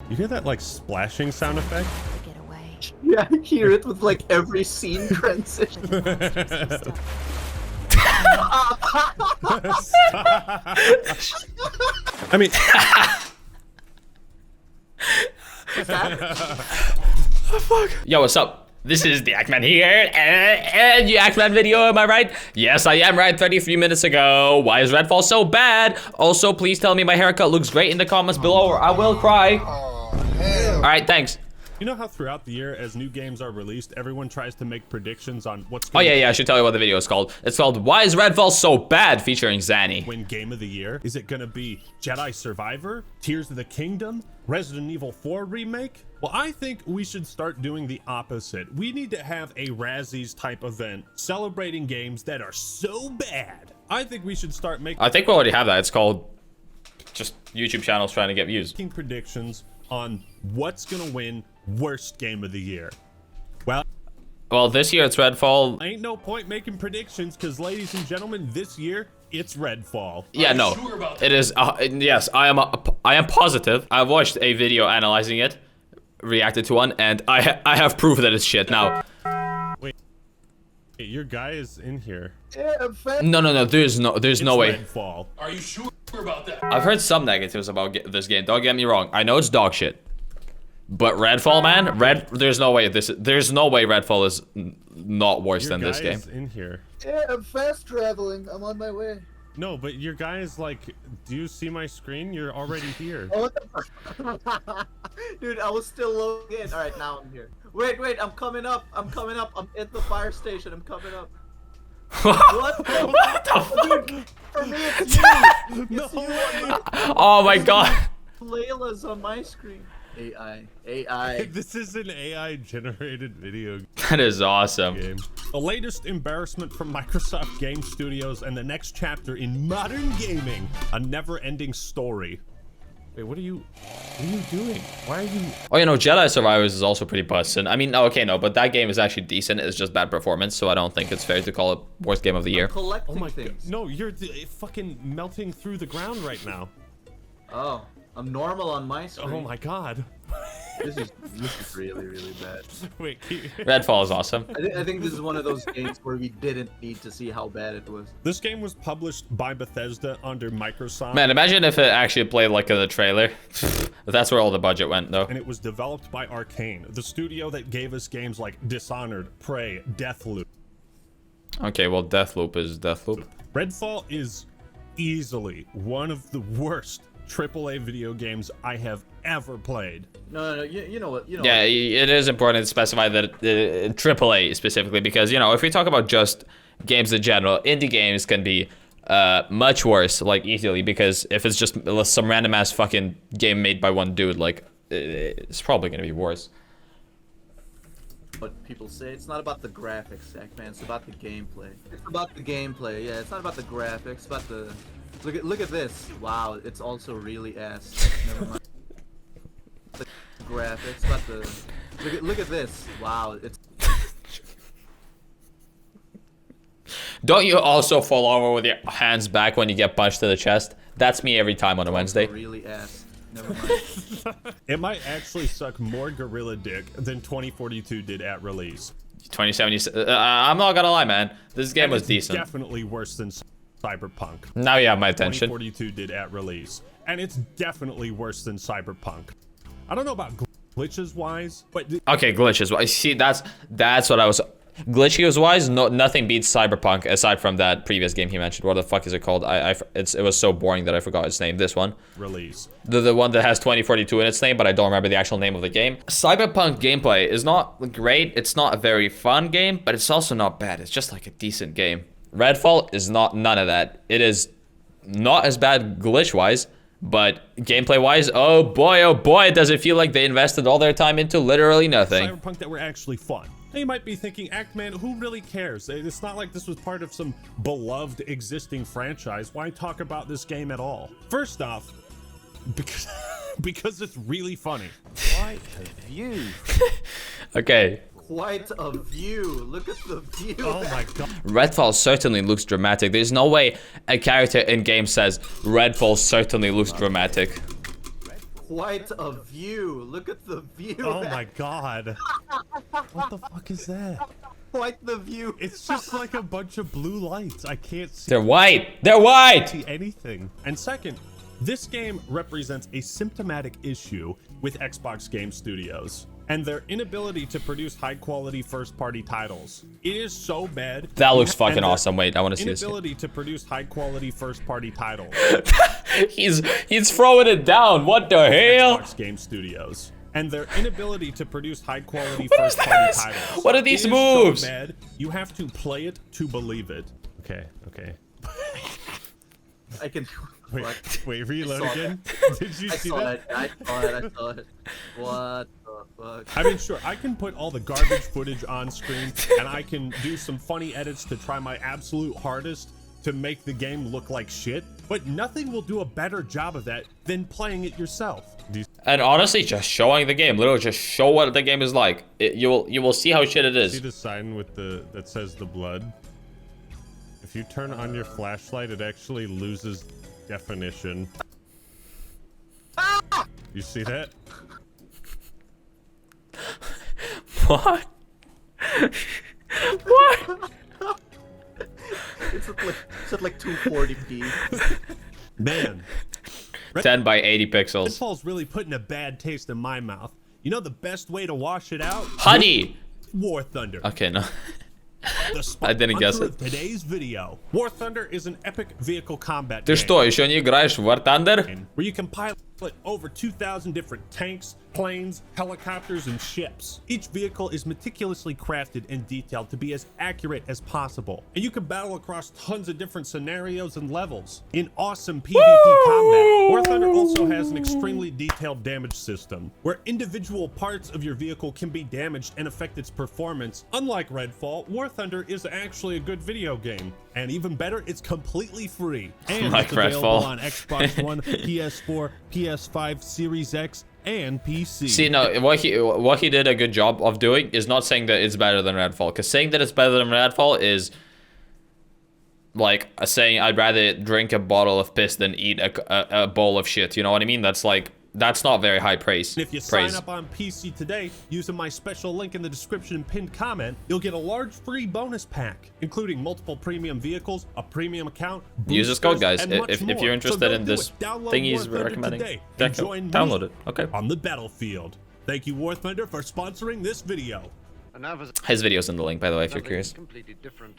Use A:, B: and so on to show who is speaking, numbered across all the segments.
A: You hear that like splashing sound effect?
B: Get away.
C: Yeah, I hear it with like every scene transition.
A: I mean,
D: Oh, fuck. Yo, what's up? This is the Ackman here, and you Ackman video, am I right? Yes, I am right, 33 minutes ago. Why is Redfall so bad? Also, please tell me my haircut looks great in the comments below, or I will cry. Alright, thanks.
A: you know how throughout the year, as new games are released, everyone tries to make predictions on what's
D: Oh
A: going
D: yeah, I should tell you what the video is called. It's called Why is Redfall So Bad? Featuring Zanny.
A: win Game of the Year. Is it gonna be Jedi Survivor, Tears of the Kingdom, Resident Evil 4 remake? Well, I think we should start doing the opposite. We need to have a Razzies type event celebrating games that are so bad. I think we should start
D: I think we already have that. It's called just YouTube channels trying to get views.
A: making predictions on what's gonna win worst game of the year.
D: Well, this year it's Redfall.
A: Ain't no point making predictions because, ladies and gentlemen, this year it's Redfall.
D: Yeah, no, it is. Yes, I am positive. I watched a video analyzing it, reacted to one, and I have proof that it's shit. Now,
A: Wait, your guy is in here.
D: no, there's no
A: It's
D: way.
A: Redfall.
E: Are you sure about that?
D: I've heard some negatives about this game. Don't get me wrong. I know it's dog shit, but Redfall, man, there's no way Redfall is not worse
A: Your
D: than
A: guy
D: this game.
A: is in here.
C: Yeah, I'm fast traveling. I'm on my way.
A: No, but your guy is like, do you see my screen? You're already here.
C: Oh, what the Dude, I was still logged in. Alright, now I'm here. Wait, I'm coming up. I'm at the fire station. I'm coming up. What the
D: fuck?
C: Dude, for me, it's you. It's you.
D: Oh my god.
C: Layla's on my screen. AI.
A: This is an AI generated video
D: That is awesome.
A: game. The latest embarrassment from Microsoft Game Studios and the next chapter in modern gaming. A never-ending story. Wait, what are you doing? Why are you?
D: Oh, you know, Jedi Survivors is also pretty bussin'. I mean, okay, no, but that game is actually decent. It's just bad performance, so I don't think it's fair to call it worst game of the year.
C: Collecting
A: Oh my
C: things.
A: god. No, you're fucking melting through the ground right now.
C: Oh, I'm normal on my screen.
A: Oh my god.
C: This is really bad.
A: Wait,
D: Redfall is awesome.
C: I think this is one of those games where we didn't need to see how bad it was.
A: this game was published by Bethesda under Microsoft.
D: Man, imagine if it actually played like in the trailer. That's where all the budget went, though.
A: And it was developed by Arcane, the studio that gave us games like Dishonored, Prey, Deathloop.
D: Okay, well, Deathloop is Deathloop.
A: Redfall is easily one of the worst AAA video games I have ever played.
C: No, you know what?
D: Yeah, it is important to specify that AAA specifically, because, you know, if we talk about just games in general, indie games can be much worse, like, easily, because if it's just some random ass fucking game made by one dude, like, it's probably gonna be worse.
C: What people say, it's not about the graphics, man. It's about the gameplay. It's about the gameplay. Yeah, it's not about the graphics. It's about the look at this. Wow, it's also really ass. Never mind. The graphics, but the look at this. Wow, it's.
D: Don't you also fall over with your hands back when you get punched in the chest? That's me every time on a Wednesday.
C: Really ass. Never mind.
A: It might actually suck more gorilla dick than 2042 did at release.
D: 2070. I'm not gonna lie, man. This game
A: And
D: was
A: it's
D: decent.
A: definitely worse than Cyberpunk.
D: Now you have my attention.
A: 2042 did at release. And it's definitely worse than Cyberpunk. I don't know about glitches wise, but
D: Okay, glitches. I see. That's what I was. Glitches wise, nothing beats Cyberpunk aside from that previous game he mentioned. What the fuck is it called? It was so boring that I forgot its name. This one,
A: release.
D: the one that has 2042 in its name, but I don't remember the actual name of the game. Cyberpunk gameplay is not great. It's not a very fun game, but it's also not bad. It's just like a decent game. Redfall is none of that. It is not as bad glitch wise, but gameplay wise, oh boy, does it feel like they invested all their time into literally nothing.
A: Cyberpunk that were actually fun. Now you might be thinking, Ackman, who really cares? It's not like this was part of some beloved existing franchise. Why talk about this game at all? First off, because it's really funny.
C: Quite a view.
D: Okay.
C: Quite a view. Look at the view.
A: Oh my god.
D: Redfall certainly looks dramatic. There's no way a character in game says Redfall certainly looks dramatic.
C: quite a view. Look at the view.
A: Oh my god. What the fuck is that?
C: Quite the view.
A: It's just like a bunch of blue lights. I can't see.
D: They're white. They're white.
A: See anything. And second, this game represents a symptomatic issue with Xbox Game Studios and their inability to produce high-quality first-party titles. It is so bad.
D: That looks fucking awesome. Wait, I want to see this.
A: Inability to produce high-quality first-party titles.
D: He's throwing it down. What the hell?
A: Xbox Game Studios and their inability to produce high-quality first-party titles.
D: What are these
A: It is
D: moves?
A: So bad, you have to play it to believe it. Okay.
C: I can.
A: Wait, reload again. Did you see that?
C: I saw it. What the fuck?
A: I mean, sure, I can put all the garbage footage on screen, and I can do some funny edits to try my absolute hardest to make the game look like shit, but nothing will do a better job of that than playing it yourself.
D: And honestly, just showing the game, literally just show what the game is like. You will see how shit it
A: See
D: is.
A: the sign with that says the blood? If you turn on your flashlight, it actually loses definition. You see that?
D: What? What?
C: It's at like 240p.
A: Man.
D: 10 by 80 pixels.
A: Redfall's really putting a bad taste in my mouth. You know the best way to wash it out?
D: Honey.
A: War Thunder.
D: Okay, no.
A: The
D: I didn't guess
A: sponsor
D: it.
A: of today's video. War Thunder is an epic vehicle combat
D: Ты
A: game
D: что, еще не играешь в War Thunder?
A: where you can pilot over 2,000 different tanks, planes, helicopters, and ships. Each vehicle is meticulously crafted and detailed to be as accurate as possible. And you can battle across tons of different scenarios and levels in awesome PvP combat. War Thunder also has an extremely detailed damage system where individual parts of your vehicle can be damaged and affect its performance. Unlike Redfall, War Thunder is actually a good video game. And even better, it's completely free. And
D: Like
A: it's available
D: Redfall.
A: on Xbox One, PS4, PS5, Series X, and PC.
D: See, no, what he did a good job of doing is not saying that it's better than Redfall. Because saying that it's better than Redfall is like saying I'd rather drink a bottle of piss than eat a bowl of shit. You know what I mean? That's not very high praise.
A: And if you sign up on PC today using my special link in the description and pinned comment, you'll get a large free bonus pack, including multiple premium vehicles, a premium account,
D: Use this code, guys,
A: boosters, and much
D: if
A: more.
D: you're interested
A: So
D: in
A: go
D: this
A: do it. Download
D: thing
A: War
D: he's
A: Thunder
D: recommending.
A: today and join
D: Download
A: me
D: it. Okay.
A: on the battlefield. Thank you, War Thunder, for sponsoring this video.
D: His video's in the link, by the way, if you're curious.
B: Completely different.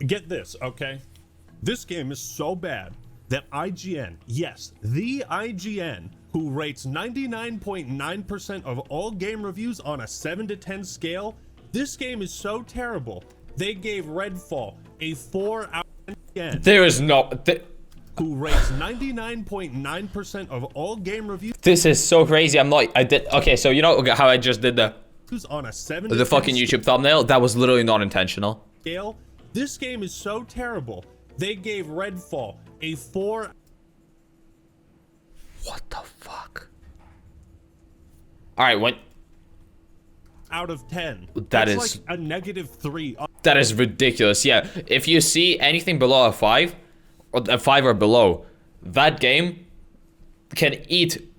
A: Get this, okay? This game is so bad that IGN, yes, the IGN, who rates 99.9% of all game reviews on a 7 to 10 scale, this game is so terrible, they gave Redfall a 4 out of 10.
D: There is no...
A: Who rates 99.9% of all game reviews
D: This is so crazy. Okay, so you know how I just did
A: on a 7 to 10
D: the fucking YouTube thumbnail? That was literally not intentional.
A: scale? This game is so terrible, they gave Redfall a 4
D: What the fuck? Alright,
A: out of 10.
D: That
A: That's
D: is-
A: like a -3.
D: that is ridiculous. Yeah, if you see anything below a 5, or a 5 or below, that game can eat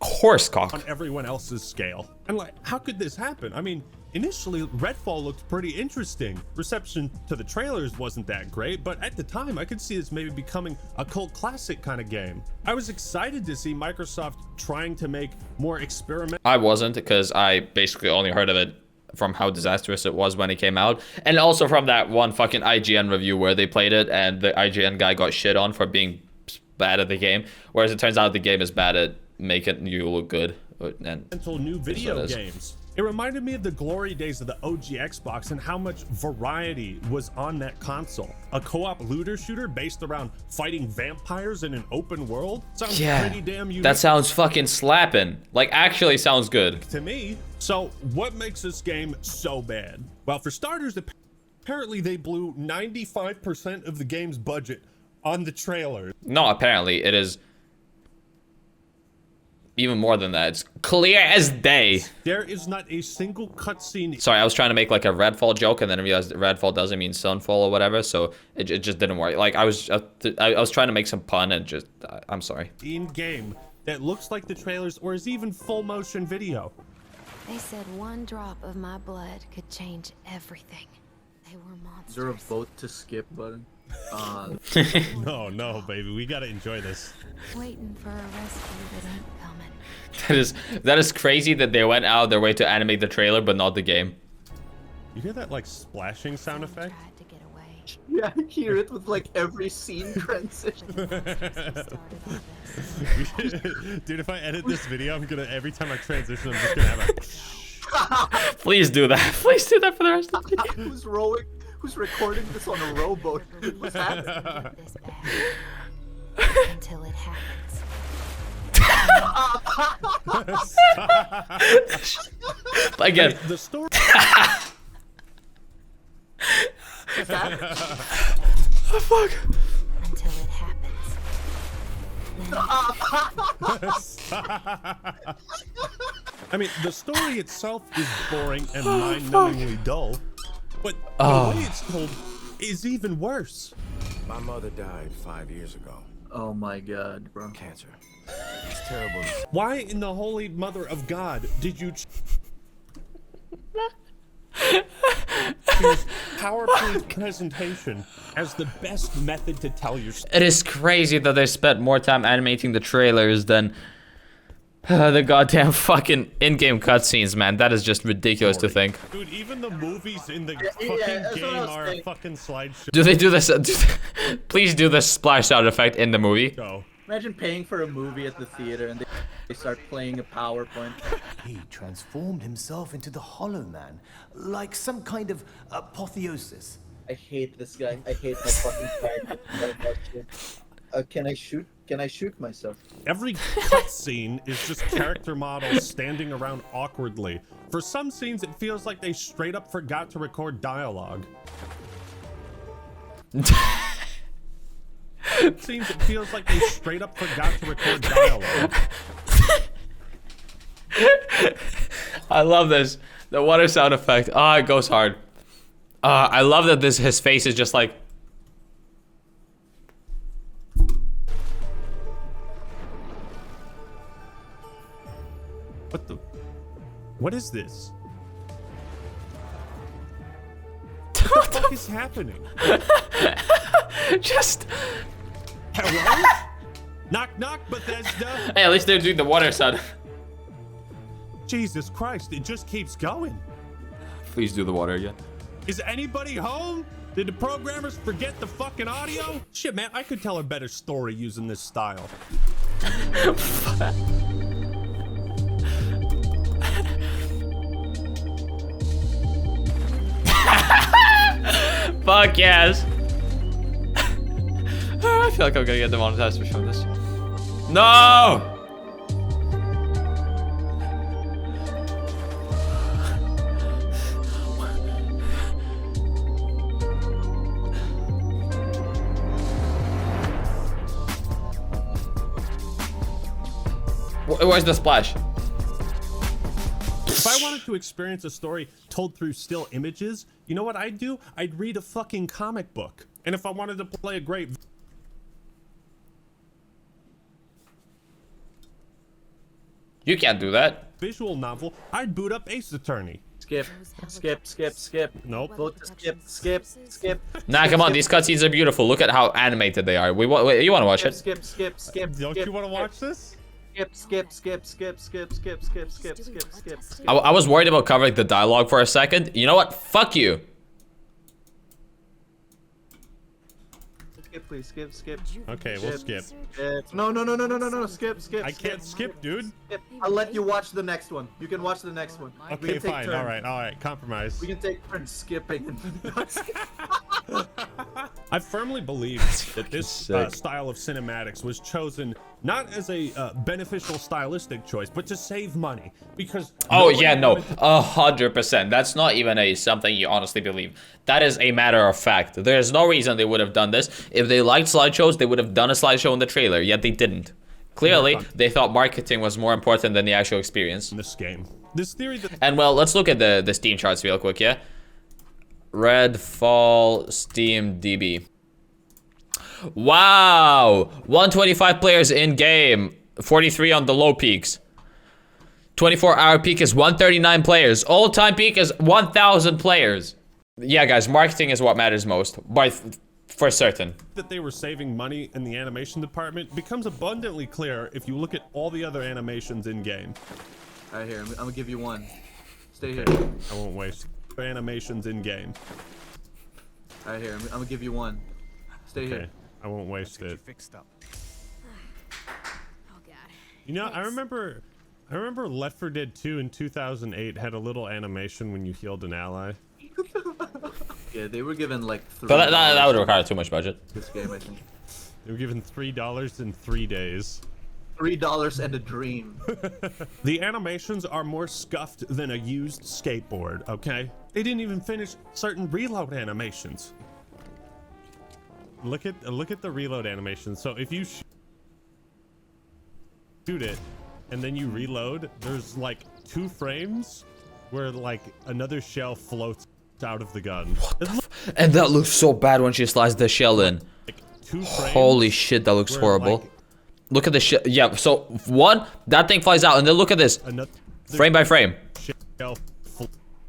D: horse cock.
A: On everyone else's scale. And like, how could this happen? I mean, initially Redfall looked pretty interesting. Reception to the trailers wasn't that great, but at the time I could see this maybe becoming a cult classic kind of game. I was excited to see Microsoft trying to make more experimental
D: I wasn't, because I basically only heard of it from how disastrous it was when it came out, and also from that one fucking IGN review where they played it and the IGN guy got shit on for being bad at the game, whereas it turns out the game is bad at making you look good. And
A: new video
D: it is.
A: games. It reminded me of the glory days of the OG Xbox and how much variety was on that console. A co-op looter shooter based around fighting vampires in an open world sounds pretty damn unique
D: that sounds fucking slapping. Like, actually sounds good.
A: to me. So what makes this game so bad? Well, for starters, apparently they blew 95% of the game's budget on the trailer.
D: No, apparently it is even more than that. It's clear as day.
A: There is not a single cutscene.
D: Sorry, I was trying to make like a Redfall joke, and then I realized that Redfall doesn't mean Sunfall or whatever, so it just didn't work. Like I was trying to make some pun, and just I'm sorry.
A: In game that looks like the trailers or is even full motion video.
B: They said one drop of my blood could change everything. They were monsters.
C: Is there a vote to skip button?
A: No, baby, we gotta enjoy this.
B: Waiting for a rescue that ain't coming.
D: That is crazy that they went out of their way to animate the trailer, but not the game.
A: You hear that like splashing sound effect?
B: Tried to get away.
C: Yeah, I hear it with like every scene transition.
A: Dude, if I edit this video, I'm gonna every time I transition, I'm just gonna have a.
D: Please do that. Please do that for the rest of the video.
C: Who's rowing? Who's recording this on a rowboat? What's happening?
B: This bad. Until it happens.
D: Again.
A: The story.
C: What's that?
D: Oh, fuck.
B: Until it happens.
A: I mean, the story itself is boring and mind-numbingly dull, but the way it's told is even worse.
E: My mother died 5 years ago.
C: Oh my god, bro.
E: Cancer. It's terrible.
A: Why in the holy mother of God did you choose PowerPoint presentation as the best method to tell your story?
D: It is crazy that they spent more time animating the trailers than the goddamn fucking in-game cutscenes, man. That is just ridiculous to think.
A: Dude, even the movies in the
C: that's
A: fucking
C: what
A: game
C: I was
A: are a
C: saying.
A: fucking slideshow.
D: Do they do this? Please do this splash sound effect in the movie.
A: Go.
C: Imagine paying for a movie at the theater and they start playing a PowerPoint.
E: He transformed himself into the Hollow Man, like some kind of apotheosis.
C: I hate this guy. I hate my fucking character so much. Can I shoot? Can I shoot myself?
A: Every cutscene is just character models standing around awkwardly. For some scenes, it feels like they straight up forgot to record dialogue. Scenes, it feels like they straight up forgot to record dialogue.
D: I love this. The water sound effect. Ah, it goes hard. I love that his face is just like.
A: What the? What is this? What the fuck is happening?
D: Just.
A: Hello? Knock knock, Bethesda.
D: Hey, at least they're doing the water sound.
A: Jesus Christ, it just keeps going.
D: Please do the water again.
A: Is anybody home? Did the programmers forget the fucking audio? Shit, man, I could tell a better story using this style.
D: Fuck yes. I feel like I'm gonna get demonetized for showing this. No! Where's the splash?
A: If I wanted to experience a story told through still images, you know what I'd do? I'd read a fucking comic book. And if I wanted to play a great
D: You can't do that.
A: visual novel, I'd boot up Ace Attorney.
C: Skip, skip, skip, skip.
A: Nope.
C: Vote to skip, skip, skip.
D: Nah, come on. These cutscenes are beautiful. Look at how animated they are. Wait, you want to watch
C: Skip,
D: it?
C: skip, skip, skip.
A: Don't
C: skip,
A: you want to
C: skip,
A: watch this?
C: Skip, skip, skip, skip, skip, skip, skip, skip, skip, skip, skip.
D: I was worried about covering the dialogue for a second. You know what? Fuck you.
C: Skip, please, skip, skip.
A: Okay, we'll skip.
C: Skip. No, no, no, no, no, no, no, skip, skip.
A: I can't skip, dude.
C: Skip. I'll let you watch the next one. You can watch the next one. We
A: Okay,
C: can take
A: fine.
C: turns.
A: All right. Compromise.
C: We can take turns skipping and not skip.
A: I firmly believe that this style of cinematics was chosen not as a beneficial stylistic choice, but to save money. Because
D: Oh
A: nobody
D: yeah, no,
A: wanted-
D: 100%. That's not even a something you honestly believe. That is a matter of fact. There's no reason they would have done this. If they liked slideshows, they would have done a slideshow in the trailer. Yet they didn't. Clearly, they thought marketing was more important than the actual experience.
A: in this game. This theory that
D: And well, let's look at the Steam charts real quick, yeah? Redfall Steam DB. Wow! 125 players in game. 43 on the low peaks. 24-hour peak is 139 players. All-time peak is 1,000 players. Yeah, guys, marketing is what matters most, for certain.
A: That they were saving money in the animation department becomes abundantly clear if you look at all the other animations in game.
C: Right here, I'm gonna give you one. Stay here.
A: I won't waste animations in game.
C: Right here, I'm gonna give you one. Stay
A: Okay,
C: here.
A: I won't waste it.
E: Fixed up.
B: Oh god.
A: You know, I remember Left 4 Dead 2 in 2008 had a little animation when you healed an ally.
C: Yeah, they were given like $3.
D: But that would require too much budget.
C: This game, I think.
A: They were given $3 in 3 days.
C: $3 and a dream.
A: The animations are more scuffed than a used skateboard, okay? They didn't even finish certain reload animations. Look at the reload animation. So if you shoot it and then you reload, there's like 2 frames where like another shell floats out of the gun.
D: And that looks so bad when she slides the shell in.
A: Like 2 frames.
D: Holy shit, that looks horrible.
A: Like,
D: Look at the shell. Yeah, so one, that thing flies out, and then look at this.
A: another
D: Frame by frame.
A: shell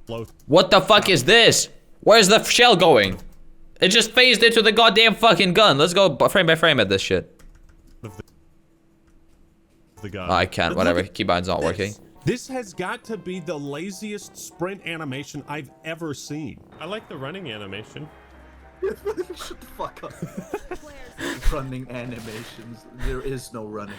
A: floats.
D: What the fuck is this? Where's the shell going? It just phased into the goddamn fucking gun. Let's go frame by frame at this shit.
A: The gun.
D: Oh, I can't, whatever. Keybind's not working.
A: This has got to be the laziest sprint animation I've ever seen. I like the running animation.
C: Shut the fuck up. Running animations. There is no running.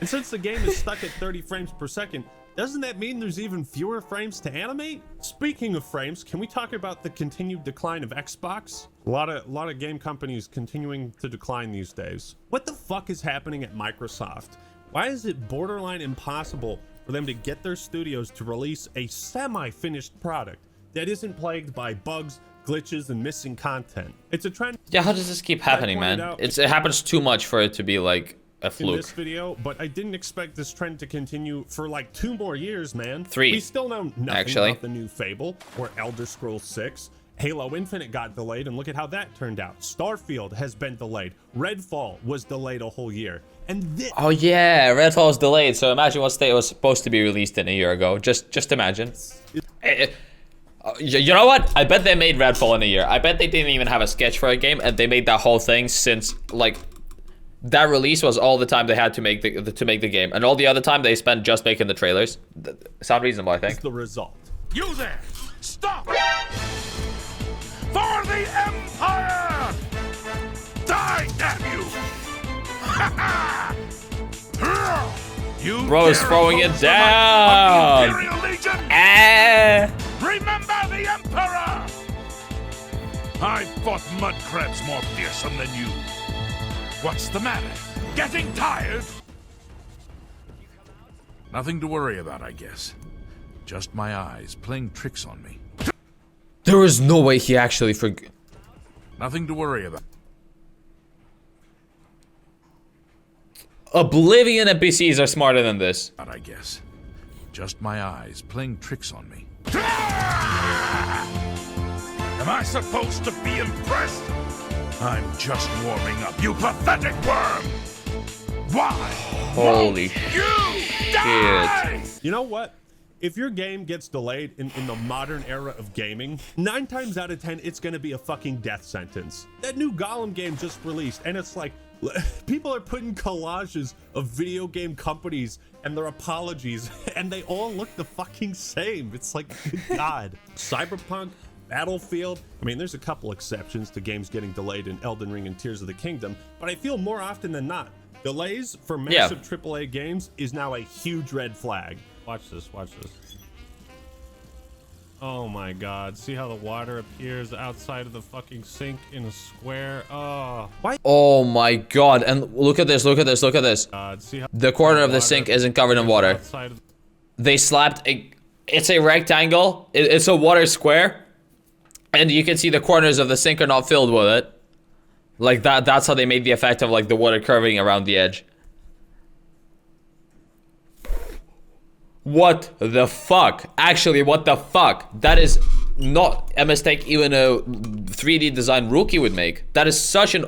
A: And since the game is stuck at 30 frames per second, doesn't that mean there's even fewer frames to animate? Speaking of frames, can we talk about the continued decline of Xbox? A lot of game companies continuing to decline these days. What the fuck is happening at Microsoft? Why is it borderline impossible for them to get their studios to release a semi-finished product that isn't plagued by bugs, glitches, and missing content? It's a trend.
D: Yeah, how does this keep happening, man? It happens too much for it to be like a
A: In
D: fluke.
A: this video, but I didn't expect this trend to continue for like 2 more years, man.
D: 3.
A: We still know nothing
D: Actually.
A: about the new Fable or Elder Scrolls 6. Halo Infinite got delayed, and look at how that turned out. Starfield has been delayed. Redfall was delayed a whole year. And this—
D: Oh yeah, Redfall was delayed, so imagine what state it was supposed to be released in a year ago. Just imagine. You know what? I bet they made Redfall in a year. I bet they didn't even have a sketch for a game, and they made that whole thing since like that release was all the time they had to make the game, and all the other time they spent just making the trailers. Sound reasonable, I think.
A: the result.
F: You there! Stop! For the Empire! Die, damn you! Ha ha! You
D: Bro's
F: dare
D: throwing it
F: oppose the might
D: down.
F: of the Imperial Legion? Remember the Emperor! I fought mud crabs more fearsome than you. What's the matter? Getting tired? Nothing to worry about, I guess. Just my eyes playing tricks on me.
D: There is no way he actually forgot.
F: Nothing to worry about.
D: Oblivion NPCs are smarter than this.
F: I guess. Just my eyes playing tricks on me. Am I supposed to be impressed? I'm just warming up, you pathetic worm! Why?
D: Holy
F: You die!
A: You know what? If your game gets delayed in the modern era of gaming, 9 times out of 10, it's gonna be a fucking death sentence. That new Gollum game just released, and it's like, people are putting collages of video game companies and their apologies, and they all look the fucking same. It's like, good God. Cyberpunk, Battlefield, I mean, there's a couple exceptions to games getting delayed in Elden Ring and Tears of the Kingdom, but I feel more often than not, delays for massive AAA games is now a huge red flag. Watch this, watch this. Oh my God, see how the water appears outside of the fucking sink in a square? Oh, why?
D: Oh my God! And look at this! Look at this! Look at this!
A: See how
D: The corner of the sink isn't covered in water.
A: outside of
D: They slapped a. It's a rectangle. It's a water square, and you can see the corners of the sink are not filled with it. Like that. That's how they made the effect of like the water curving around the edge. What the fuck? Actually, what the fuck? That is not a mistake even a 3D design rookie would make. That is such an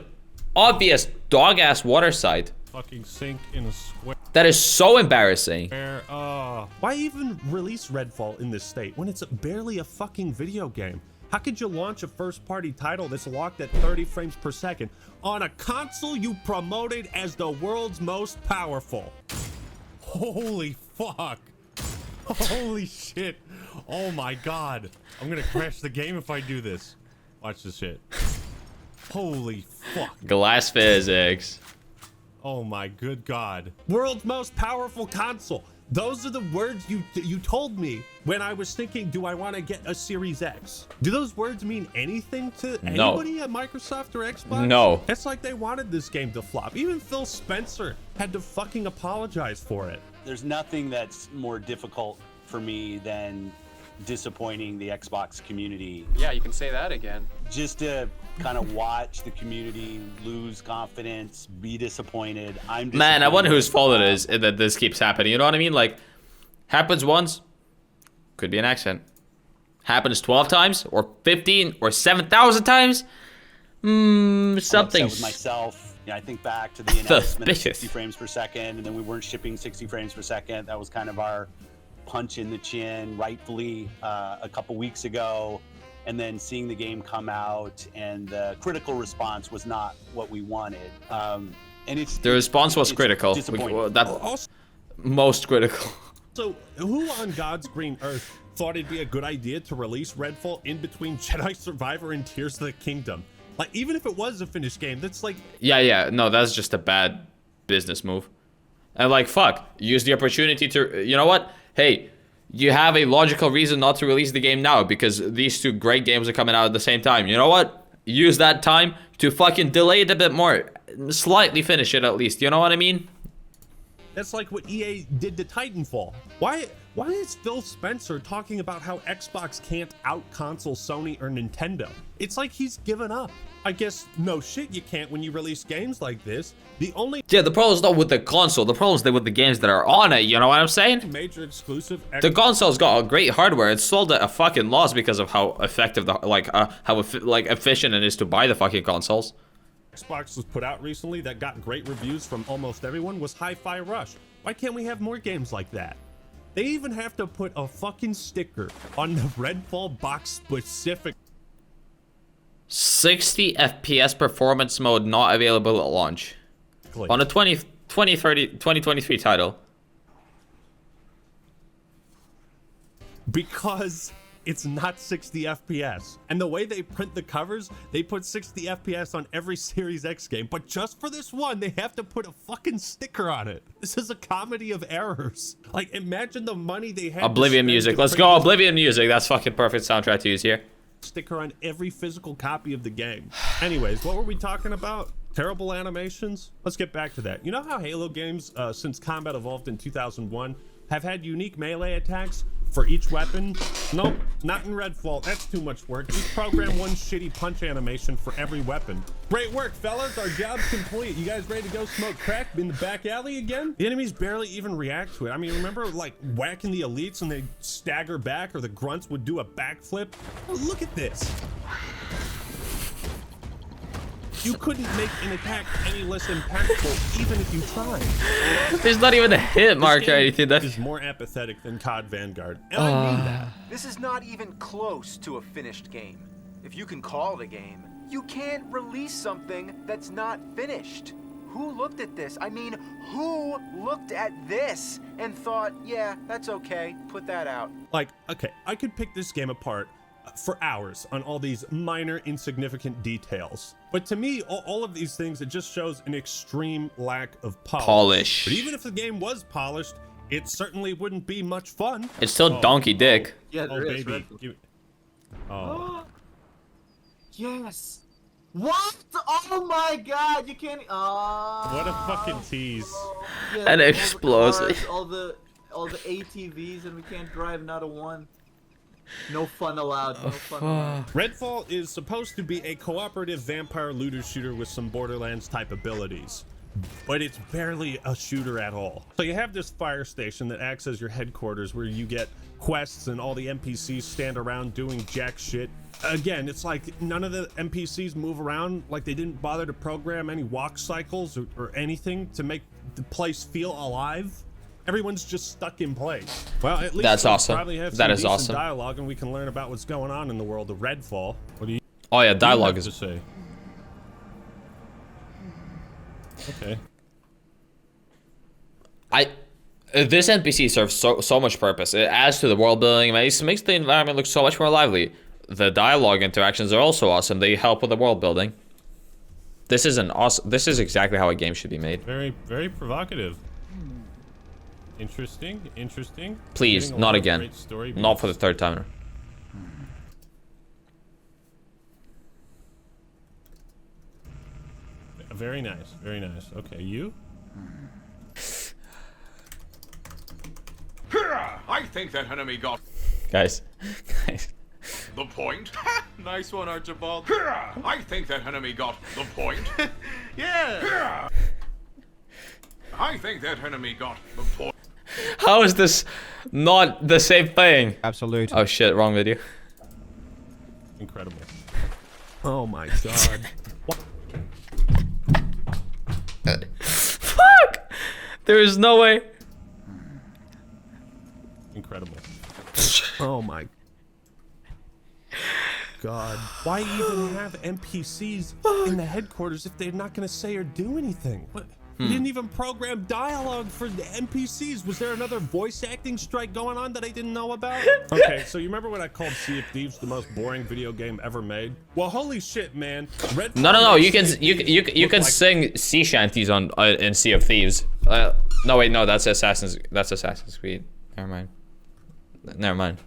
D: obvious dog-ass water site.
A: fucking sink in a square.
D: That is so embarrassing.
A: Why even release Redfall in this state when it's barely a fucking video game? How could you launch a first-party title that's locked at 30 frames per second on a console you promoted as the world's most powerful? Holy fuck. Holy shit. Oh my god. I'm gonna crash the game if I do this. Watch this shit. Holy fuck.
D: Glass physics.
A: Oh my good god. World's most powerful console. Those are the words you told me when I was thinking, do I want to get a Series X? Do those words mean anything to anybody at Microsoft or Xbox?
D: No.
A: It's like they wanted this game to flop. Even Phil Spencer had to fucking apologize for it.
G: There's nothing that's more difficult for me than disappointing the Xbox community.
H: Yeah, you can say that again.
G: Just to kind of watch the community lose confidence, be disappointed. I'm disappointed.
D: Man, I wonder whose fault it is that this keeps happening. You know what I mean? Like, happens once, could be an accident. Happens 12 times, or 15, or 7,000 times.
G: I'm
D: Something.
G: upset with myself. Yeah, I think back to the announcement of 60 frames per second, and then we weren't shipping 60 frames per second. That was kind of our punch in the chin, rightfully, a couple weeks ago. And then seeing the game come out, and the critical response was not what we wanted. And
D: The response was critical.
G: disappointing.
D: That's most critical.
A: So, who on God's green earth thought it'd be a good idea to release Redfall in between Jedi Survivor and Tears of the Kingdom? Like, even if it was a finished game, that's like...
D: Yeah, no, that's just a bad business move. And like, fuck, use the opportunity to, you know what? Hey, you have a logical reason not to release the game now because these two great games are coming out at the same time. You know what? Use that time to fucking delay it a bit more. Slightly finish it at least, you know what I mean?
A: That's like what EA did to Titanfall. Why is Phil Spencer talking about how Xbox can't out-console Sony or Nintendo? It's like he's given up. I guess no shit you can't when you release games like this. The only
D: The problem is not with the console. The problem is with the games that are on it, you know what I'm saying?
A: major exclusive
D: The console's got a great hardware. It's sold at a fucking loss because of how effective, efficient it is to buy the fucking consoles.
A: Xbox was put out recently that got great reviews from almost everyone was Hi-Fi Rush. Why can't we have more games like that? They even have to put a fucking sticker on the Redfall box specific.
D: 60 FPS performance mode not available at launch. On a 2023 title.
A: Because it's not 60 FPS. And the way they print the covers, they put 60 FPS on every Series X game. But just for this one, they have to put a fucking sticker on it. This is a comedy of errors. Like, imagine the money they have.
D: Oblivion music. Let's go, Oblivion music. That's fucking perfect soundtrack to use here.
A: Sticker on every physical copy of the game. Anyways, what were we talking about? Terrible animations? Let's get back to that. You know how Halo games, since Combat Evolved in 2001, have had unique melee attacks for each weapon? Nope, not in Redfall. That's too much work. Just program one shitty punch animation for every weapon. Great work, fellas. Our job's complete. You guys ready to go smoke crack in the back alley again? The enemies barely even react to it. I mean, remember like whacking the elites and they stagger back, or the grunts would do a backflip? Oh, look at this. You couldn't make an attack any less impactful, even if you tried.
D: There's not even a hit mark or anything.
A: This is more apathetic than COD Vanguard, and I mean that.
I: This is not even close to a finished game. If you can call it a game, you can't release something that's not finished. Who looked at this? I mean, who looked at this and thought, yeah, that's okay, put that out?
A: Like, okay, I could pick this game apart for hours on all these minor insignificant details, but to me all of these things, it just shows an extreme lack of polish. But even if the game was polished, it certainly wouldn't be much fun.
D: It's still donkey dick.
C: Yeah, there is,
A: baby.
C: right? Yes. What? Oh my god, you can't.
A: What a fucking tease.
C: Yeah,
D: And it
C: all the
D: explodes.
C: cars, all the ATVs, and we can't drive not a one. No fun allowed. No fun allowed.
A: Redfall is supposed to be a cooperative vampire looter shooter with some Borderlands type abilities. but it's barely a shooter at all. So you have this fire station that acts as your headquarters where you get quests and all the NPCs stand around doing jack shit. Again, it's like none of the NPCs move around, like they didn't bother to program any walk cycles or anything to make the place feel alive. Everyone's just stuck in place. Well, at least
D: that's awesome.
A: Probably have
D: That
A: some
D: is
A: decent
D: awesome.
A: dialogue, and we can learn about what's going on in the world of Redfall. What do you?
D: Oh yeah, dialogue
A: have
D: is.
A: to say? Okay.
D: This NPC serves so much purpose. It adds to the world building. It makes the environment look so much more lively. The dialogue interactions are also awesome. They help with the world building. This is an awesome. This is exactly how a game should be made.
A: Very, very provocative. Interesting. Interesting.
D: Please,
A: Getting a
D: not
A: lot of
D: again.
A: great story
D: Not
A: beats.
D: for the third time.
A: Very nice. Very nice. Okay, you?
F: I think that enemy got
D: Guys.
F: the point. Nice one, Archibald. I think that enemy got the point. Yeah. I think that enemy got the point.
D: How is this not the same thing?
H: Absolute.
D: Oh shit, wrong video.
A: Incredible. Oh my god. What?
D: Fuck! There is no way.
A: Incredible. Oh my god. Why even have NPCs in the headquarters if they're not going to say or do anything? What? You didn't even program dialogue for the NPCs. Was there another voice acting strike going on that I didn't know about? Okay, so you remember when I called Sea of Thieves the most boring video game ever made? Well, holy shit, man. Redfall
D: No. You
A: makes
D: can
A: Sea of Thieves
D: you
A: look
D: can
A: like-
D: sing sea shanties on in Sea of Thieves. No wait, no, that's Assassin's Creed. Never mind.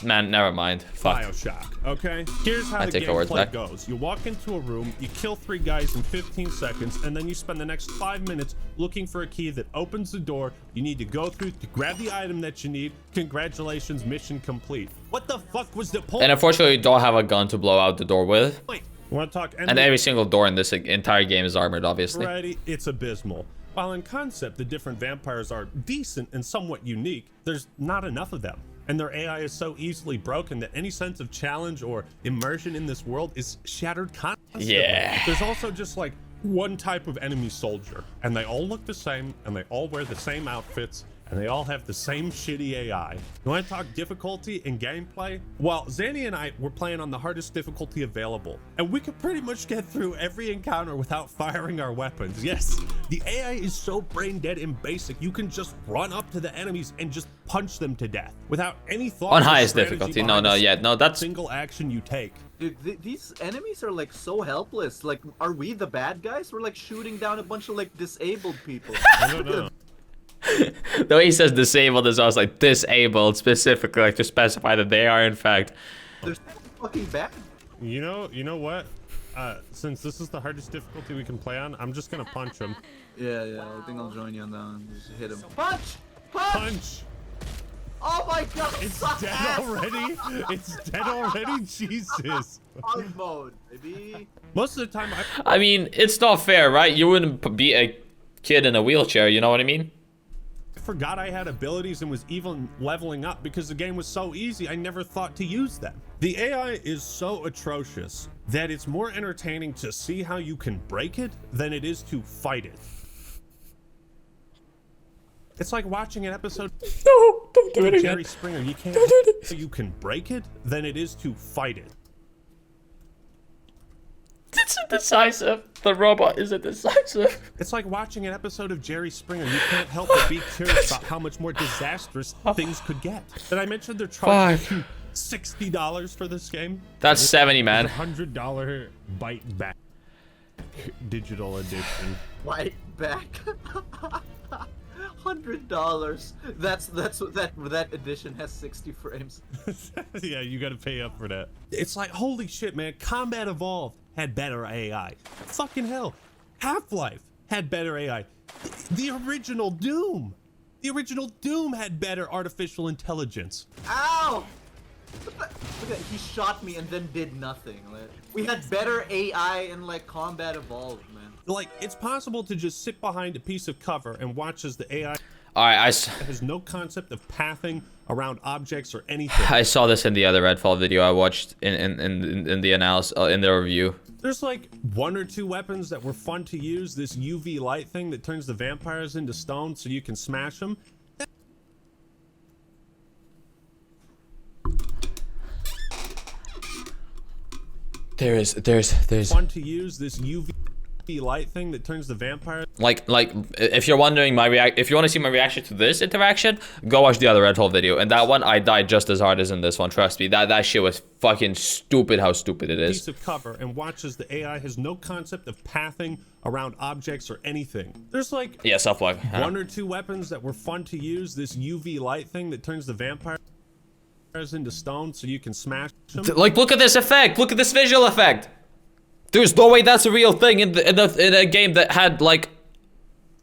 D: Man, never mind. Fuck.
A: BioShock, okay? Here's how
D: I
A: the
D: take my words
A: gameplay
D: back.
A: goes. You walk into a room, you kill 3 guys in 15 seconds, and then you spend the next 5 minutes looking for a key that opens the door you need to go through to grab the item that you need. Congratulations, mission complete. What the fuck was the point?
D: And unfortunately, you don't have a gun to blow out the door with.
A: You want to talk
D: And every single door in this entire game is armored, obviously.
A: variety? It's abysmal. While in concept, the different vampires are decent and somewhat unique, there's not enough of them. And their AI is so easily broken that any sense of challenge or immersion in this world is shattered constantly.
D: Yeah.
A: There's also just like one type of enemy soldier, and they all look the same, and they all wear the same outfits, and they all have the same shitty AI. You want to talk difficulty and gameplay? Well, Zanny and I were playing on the hardest difficulty available, and we could pretty much get through every encounter without firing our weapons. Yes, the AI is so brain dead and basic, you can just run up to the enemies and just punch them to death without any thought
D: On
A: or
D: highest
A: strategy
D: difficulty.
A: behind the
D: That's
A: single action you take.
C: Dude, these enemies are like so helpless. Like, are we the bad guys? We're like shooting down a bunch of like disabled people.
A: I don't know.
D: the way he says disabled is also like disabled specifically, like to specify that they are in fact.
C: They're so fucking bad.
A: You know what? Since this is the hardest difficulty we can play on, I'm just gonna punch him.
C: Yeah, I think I'll join you on that one. Just hit him. Punch! Punch!
A: Punch!
C: Oh my god!
A: It's dead already? It's dead already? Jesus.
C: Hard mode, baby.
A: Most of the time,
D: I mean, it's not fair, right? You wouldn't be a kid in a wheelchair, you know what I mean?
A: I forgot I had abilities and was even leveling up because the game was so easy, I never thought to use them. The AI is so atrocious that it's more entertaining to see how you can break it than it is to fight it. It's like watching an episode
D: No, don't do it
A: of
D: again.
A: Jerry Springer. You can't so you can break it than it is to fight it.
D: It's indecisive. The robot is indecisive.
A: It's like watching an episode of Jerry Springer. You can't help but be curious about how much more disastrous things could get. Did I mention they're charging $60 for this game?
D: That's 70, man.
A: $100 bite back digital edition.
C: White back. $100. That's what that edition has 60 frames.
A: Yeah, you gotta pay up for that. It's like, holy shit, man. Combat Evolved had better AI. Fucking hell. Half-Life had better AI. The original Doom. The original Doom had better artificial intelligence.
C: Ow! Look at that. He shot me and then did nothing. Like, we had better AI in like Combat Evolved, man.
A: Like, it's possible to just sit behind a piece of cover and watch as the AI has no concept of pathing around objects or anything.
D: I saw this in the other Redfall video I watched in the analysis, in the review.
A: There's like 1 or 2 weapons that were fun to use. This UV light thing that turns the vampires into stone so you can smash them.
D: There's
A: fun to use this UV light thing that turns the vampires.
D: Like if you're wondering if you want to see my reaction to this interaction, go watch the other Redfall video. And that one, I died just as hard as in this one. Trust me, that shit was fucking stupid. How stupid it is.
A: Piece of cover and watch as the AI has no concept of pathing around objects or anything. There's like
D: self-log.
A: 1 or 2 weapons that were fun to use. This UV light thing that turns the vampires into stone so you can smash them.
D: Like, look at this effect. Look at this visual effect. There's no way that's a real thing in a game that had like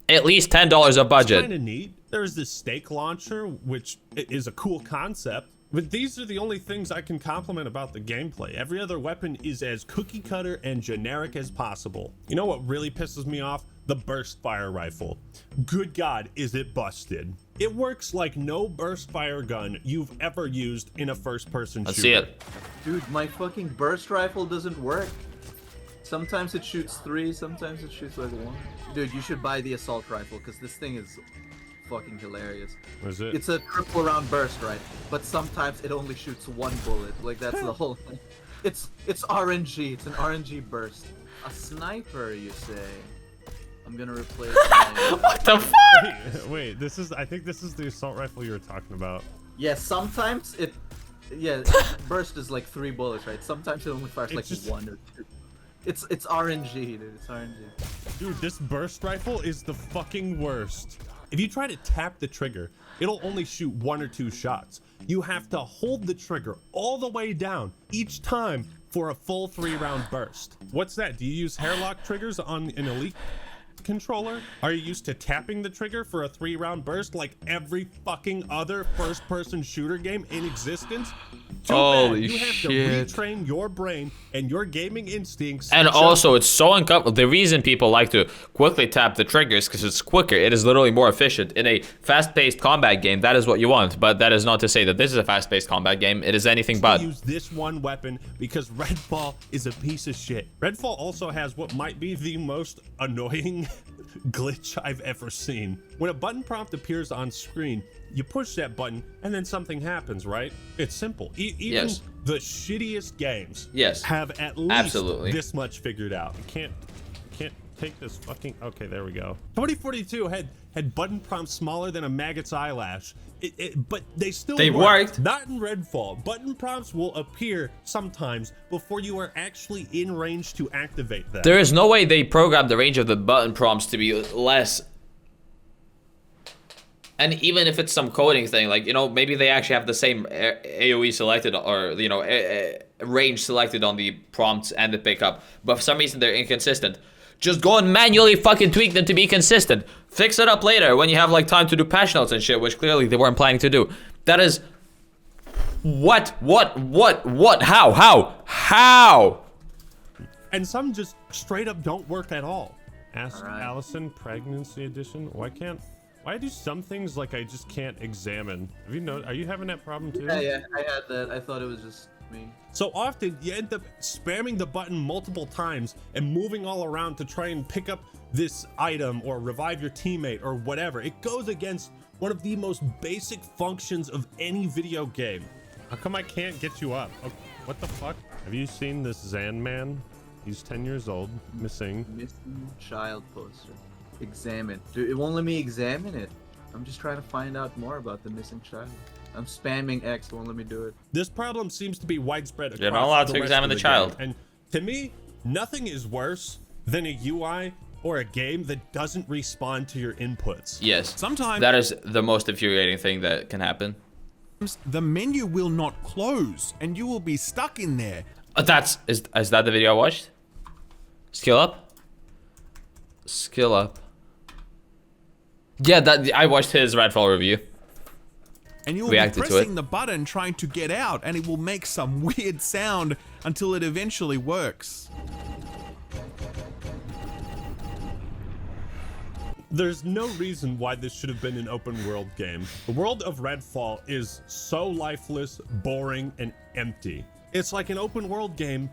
D: at least $10 of budget.
A: It's kind of neat. There's this stake launcher, which is a cool concept, but these are the only things I can compliment about the gameplay. Every other weapon is as cookie cutter and generic as possible. You know what really pisses me off? The burst fire rifle. Good God, is it busted. It works like no burst fire gun you've ever used in a first-person shooter.
D: Let's see it.
C: Dude, my fucking burst rifle doesn't work. Sometimes it shoots 3, sometimes it shoots like 1. Dude, you should buy the assault rifle because this thing is fucking hilarious.
A: What is it?
C: It's a triple round burst, right? But sometimes it only shoots 1 bullet. Like, that's the whole thing. It's RNG. It's an RNG burst. A sniper, you say? I'm gonna replace my...
D: What the fuck?
A: Wait, this is... I think this is the assault rifle you were talking about.
C: Yeah, sometimes it... Yeah, burst is like 3 bullets, right? Sometimes it only fires like
A: just...
C: 1 or 2. It's RNG, dude. It's RNG.
A: Dude, this burst rifle is the fucking worst. If you try to tap the trigger, it'll only shoot 1 or 2 shots. You have to hold the trigger all the way down each time for a full 3-round burst. What's that? Do you use hairlock triggers on an Elite controller? Are you used to tapping the trigger for a 3-round burst like every fucking other first-person shooter game in existence?
D: Holy
A: you have
D: shit.
A: to retrain your brain and your gaming instincts.
D: And also, it's so uncomfortable. The reason people like to quickly tap the triggers because it's quicker. It is literally more efficient. In a fast-paced combat game, that is what you want. But that is not to say that this is a fast-paced combat game. It is anything but.
A: Use this one weapon because Redfall is a piece of shit. Redfall also has what might be the most annoying glitch I've ever seen. When a button prompt appears on screen, you push that button and then something happens, right? It's simple. Even the shittiest games have at least this much figured out. You can't take this fucking... Okay, there we go. 2042 had button prompts smaller than a maggot's eyelash. But they still worked. Not in Redfall. Button prompts will appear sometimes before you are actually in range to activate them.
D: There is no way they programmed the range of the button prompts to be less. And even if it's some coding thing, like, you know, maybe they actually have the same AoE selected or, you know, range selected on the prompts and the pickup, but for some reason they're inconsistent. Just go and manually fucking tweak them to be consistent. Fix it up later when you have like time to do patch notes and shit, which clearly they weren't planning to do. That is... What? How?
A: And some just straight up don't work at all. Ask Allison, pregnancy edition. Why do some things like I just can't examine? Have you are you having that problem too?
C: Yeah, I had that. I thought it was just me.
A: So often you end up spamming the button multiple times and moving all around to try and pick up this item or revive your teammate or whatever. It goes against one of the most basic functions of any video game. How come I can't get you up? Oh, what the fuck? Have you seen this Zan man? He's 10 years old, missing.
C: Missing child poster. Examine. Dude, it won't let me examine it. I'm just trying to find out more about the missing child. I'm spamming X, won't let me do it.
A: This problem seems to be widespread across
D: You're not allowed to examine the child.
A: Game. And to me, nothing is worse than a UI or a game that doesn't respond to your inputs.
D: Yes.
H: Sometimes
D: that is the most infuriating thing that can happen.
H: The menu will not close and you will be stuck in there.
D: Is that the video I watched? Skill up? Skill up. Yeah, I watched his Redfall review.
H: And you'll be pressing the button trying to get out and it will make some weird sound until it eventually works.
A: There's no reason why this should have been an open world game. The world of Redfall is so lifeless, boring, and empty. It's like an open world game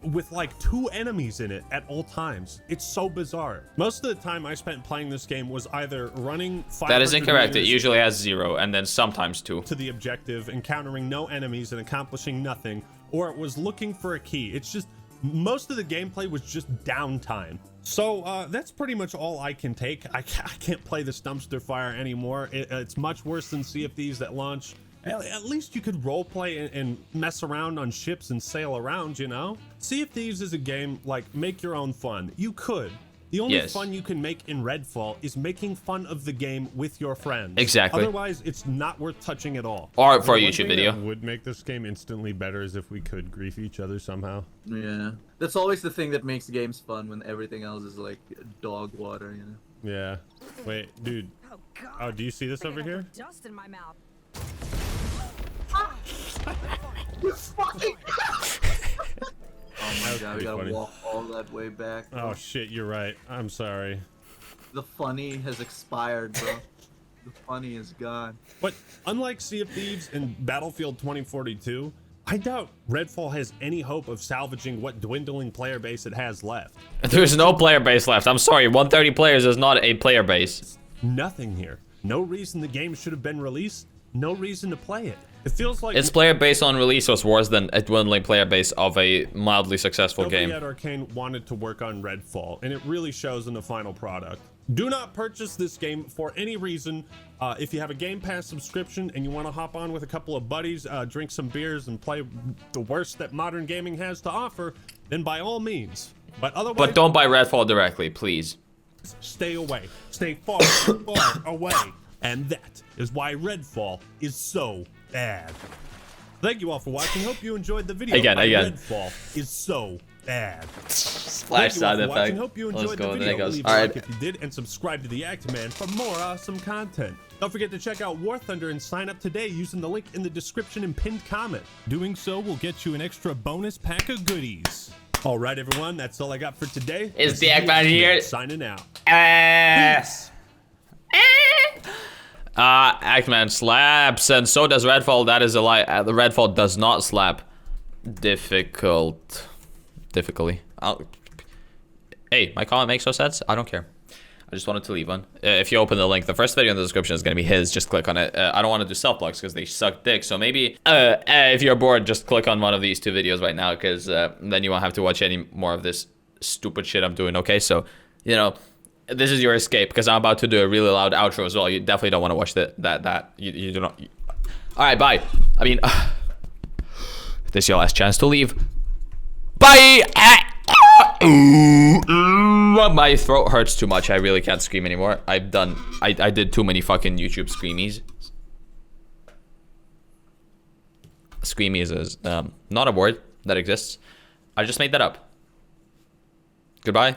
A: with like 2 enemies in it at all times. It's so bizarre. Most of the time I spent playing this game was either running 500
D: That is incorrect. It
A: meters
D: usually has 0 and then sometimes 2.
A: to the objective, encountering no enemies and accomplishing nothing, or it was looking for a key. It's just, most of the gameplay was just downtime. So that's pretty much all I can take. I can't play this dumpster fire anymore. It's much worse than Sea of Thieves at launch. At least you could roleplay and mess around on ships and sail around, you know? Sea of Thieves is a game like make your own fun. You could. The only fun you can make in Redfall is making fun of the game with your friends.
D: Exactly.
A: Otherwise, it's not worth touching at all.
D: Or for a
A: One
D: YouTube
A: thing
D: video.
A: that would make this game instantly better is if we could grief each other somehow.
C: Yeah. That's always the thing that makes games fun when everything else is like dog water, you know?
A: Yeah. Wait, dude. Oh, do you see this over here?
J: Dust in my mouth.
C: You fucking. Oh my god, we gotta
A: funny.
C: walk all that way back. Bro.
A: Oh shit, you're right. I'm sorry.
C: The funny has expired, bro. The funny is gone.
A: But unlike Sea of Thieves and Battlefield 2042, I doubt Redfall has any hope of salvaging what dwindling player base it has left.
D: There's no player base left. I'm sorry, 130 players is not a player base.
A: Nothing here. No reason the game should have been released. No reason to play it. It feels like
D: Its player base on release was worse than a dwindling player base of a mildly successful
A: nobody
D: game.
A: at Arcane wanted to work on Redfall, and it really shows in the final product. Do not purchase this game for any reason. If you have a Game Pass subscription and you want to hop on with a couple of buddies, drink some beers, and play the worst that modern gaming has to offer, then by all means. But otherwise,
D: But don't buy Redfall directly, please.
A: stay away. Stay far, far away. And that is why Redfall is so bad. Thank you all for watching. Hope you enjoyed the video.
D: Again.
A: Redfall is so bad.
D: Splash sound effect.
A: Hope you
D: Let's
A: enjoyed
D: go.
A: the
D: There it
A: video.
D: goes.
A: Leave
D: All
A: a
D: right.
A: like if you did, and subscribe to the Actman for more awesome content. Don't forget to check out War Thunder and sign up today using the link in the description and pinned comment. Doing so will get you an extra bonus pack of goodies. All right, everyone, that's all I got for today.
D: Is
A: This
D: the Actman here?
A: Signing out.
D: Peace. Actman slaps, and so does Redfall. That is a lie. The Redfall does not slap. Difficully. Hey, my comment makes no sense. I don't care. I just wanted to leave one. If you open the link, the first video in the description is going to be his. Just click on it. I don't want to do self-plugs because they suck dick. So maybe if you're bored, just click on one of these 2 videos right now, because then you won't have to watch any more of this stupid shit I'm doing. Okay, so, you know, this is your escape, because I'm about to do a really loud outro as well. You definitely don't want to watch that. You do not. All right, bye. I mean, this is your last chance to leave. Bye. My throat hurts too much. I really can't scream anymore. I did too many fucking YouTube screamies. Screamies is not a word that exists. I just made that up. Goodbye.